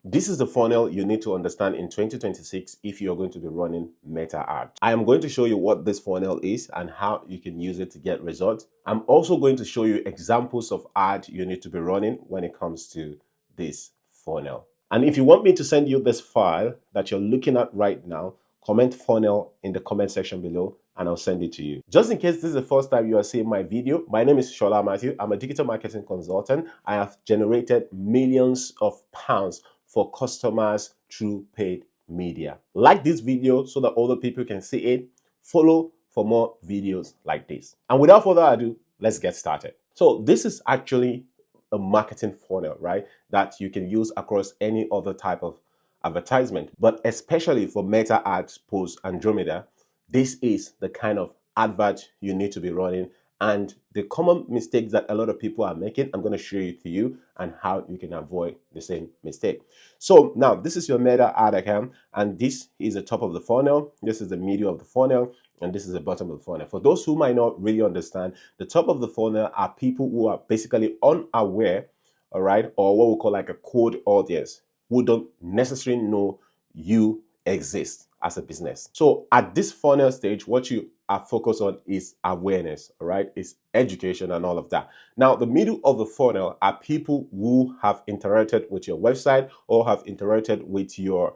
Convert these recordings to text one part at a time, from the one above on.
This is the funnel you need to understand in 2026 if you're going to be running meta ads. I am going to show you what this funnel is and how you can use it to get results. I'm also going to show you examples of ads you need to be running when it comes to this funnel. And if you want me to send you this file that you're looking at right now, comment funnel in the comment section below and I'll send it to you. Just in case this is the first time you are seeing my video, my name is Sola Mathew. I'm a digital marketing consultant. I have generated millions of pounds for customers through paid media. Like this video so that other people can see it. Follow for more videos like this. And without further ado, let's get started. So this is actually a marketing funnel, right? That you can use across any other type of advertisement. But especially for meta ads post Andromeda, this is the kind of advert you need to be running. And the common mistakes that a lot of people are making, I'm going to show you to you and how you can avoid the same mistake. So now this is your meta ad account, and this is the top of the funnel. This is the middle of the funnel, and this is the bottom of the funnel. For those who might not really understand, the top of the funnel are people who are basically unaware, all right, or what we call like a cold audience, who don't necessarily know you exist as a business. So at this funnel stage, what you are focused on is awareness, all right? It's education and all of that. Now, the middle of the funnel are people who have interacted with your website or have interacted with your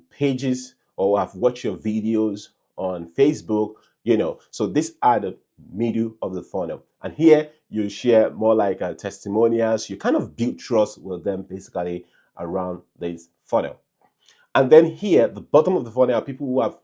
pages or have watched your videos on Facebook, you know. So these are the middle of the funnel. And here you share more like testimonials. You kind of build trust with them basically around this funnel. And then here, the bottom of the funnel are people who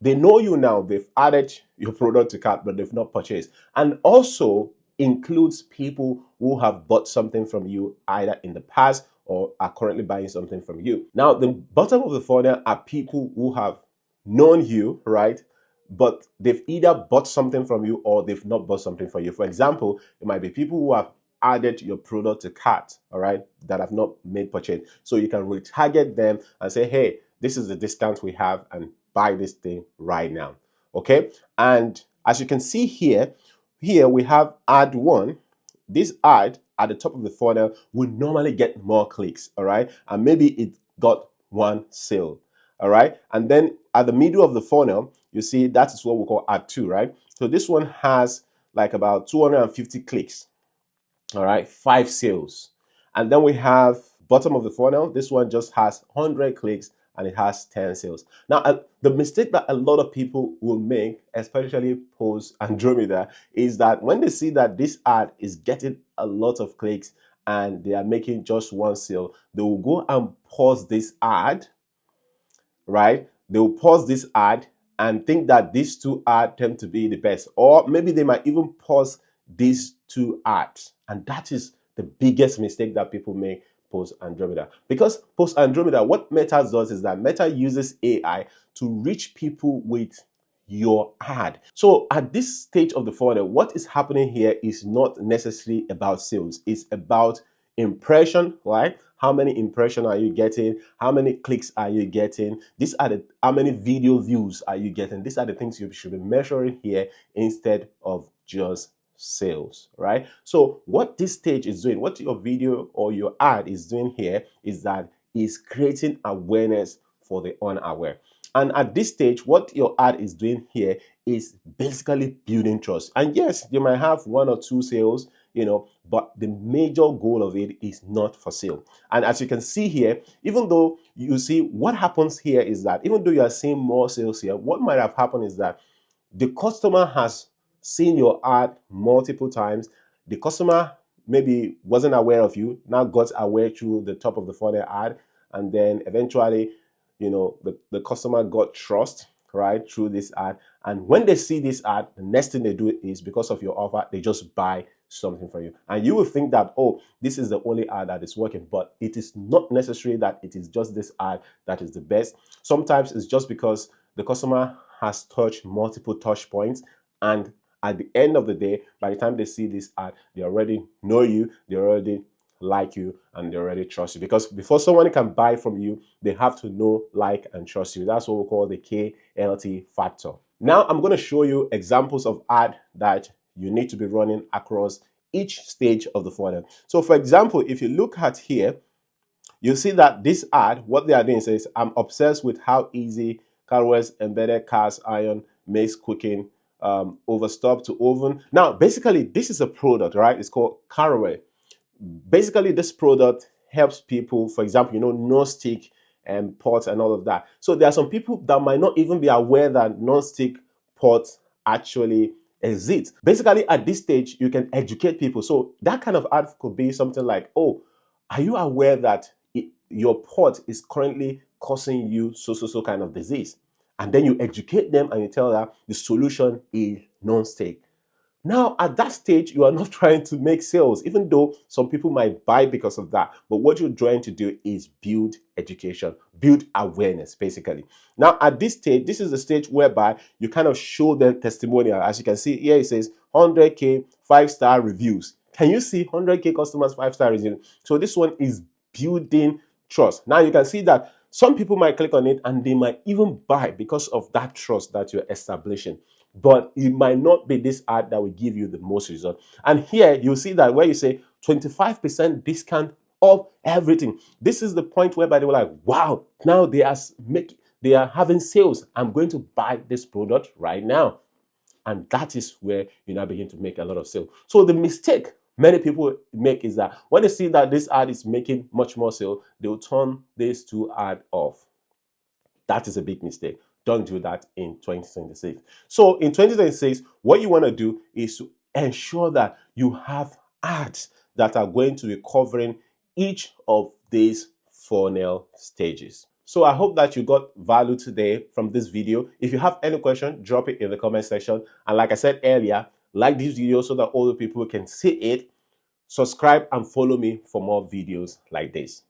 they know you now, they've added your product to cart, but they've not purchased. And also includes people who have bought something from you either in the past or are currently buying something from you. Now, the bottom of the funnel are people who have known you, right? But they've either bought something from you or they've not bought something from you. For example, it might be people who have added your product to cart, all right, that have not made purchase. So you can retarget them and say, hey, this is the discount we have and buy this thing right now. Okay. And as you can see here we have ad one. This ad at the top of the funnel will normally get more clicks, all right, and maybe it got one sale, all right. And then at the middle of the funnel, you see that is what we call ad two, right? So this one has like about 250 clicks, all right, 5 sales. And then we have bottom of the funnel. This one just has 100 clicks and it has 10 sales. Now, the mistake that a lot of people will make, especially post Andromeda, is that when they see that this ad is getting a lot of clicks and they are making just one sale, they will go and pause this ad, right? They will pause this ad and think that these two ads tend to be the best. Or maybe they might even pause these two ads. And that is the biggest mistake that people make post Andromeda. Because post Andromeda, what Meta does is that Meta uses AI to reach people with your ad. So at this stage of the funnel, what is happening here is not necessarily about sales. It's about impression, right? How many impressions are you getting? How many clicks are you getting? These are the how many video views are you getting? These are the things you should be measuring here instead of just sales, right? So what this stage is doing, what your video or your ad is doing here is that it's creating awareness for the unaware. And at this stage, what your ad is doing here is basically building trust. And yes, you might have 1 or 2 sales, you know, but the major goal of it is not for sale. And as you can see here, even though you see what happens here is that even though you are seeing more sales here, what might have happened is that the customer has seen your ad multiple times. The customer maybe wasn't aware of you, now got aware through the top of the funnel ad, and then eventually, you know, the customer got trust, right, through this ad. And when they see this ad, the next thing they do is, because of your offer, they just buy something from you. And you will think that, oh, this is the only ad that is working, but it is not necessary that it is just this ad that is the best. Sometimes it's just because the customer has touched multiple touch points, and at the end of the day, by the time they see this ad, they already know you, they already like you, and they already trust you. Because before someone can buy from you, they have to know, like, and trust you. That's what we call the KLT factor. Now I'm going to show you examples of ad that you need to be running across each stage of the funnel. So for example, if you look at here, you see that this ad, what they are doing says, I'm obsessed with how easy Carwell's embedded cast iron makes cooking overstop to oven. Now, basically, this is a product, right? It's called Carwell. Basically, this product helps people, for example, non-stick and pots and all of that. So there are some people that might not even be aware that non-stick pots actually exist. Basically, at this stage, you can educate people. So that kind of ad could be something like, oh, are you aware that your pot is currently causing you so kind of disease? And then you educate them and you tell them the solution is non-stick. Now, at that stage, you are not trying to make sales, even though some people might buy because of that. But what you're trying to do is build education, build awareness, basically. Now, at this stage, this is the stage whereby you kind of show them testimonial. As you can see here, it says 100K 5-star reviews. Can you see 100K customers 5-star reviews? So this one is building trust. Now, you can see that some people might click on it and they might even buy because of that trust that you're establishing. But it might not be this ad that will give you the most result. And here you see that where you say 25% discount of everything. This is the point whereby they were like, wow, now they are having sales. I'm going to buy this product right now. And that is where you now begin to make a lot of sales. So the mistake many people make is that when they see that this ad is making much more sales, they'll turn these two ads off. That is a big mistake. Don't do that in 2026. So in 2026, what you want to do is to ensure that you have ads that are going to be covering each of these funnel stages. So I hope that you got value today from this video. If you have any question, drop it in the comment section. And like I said earlier, like this video so that other people can see it. Subscribe and follow me for more videos like this.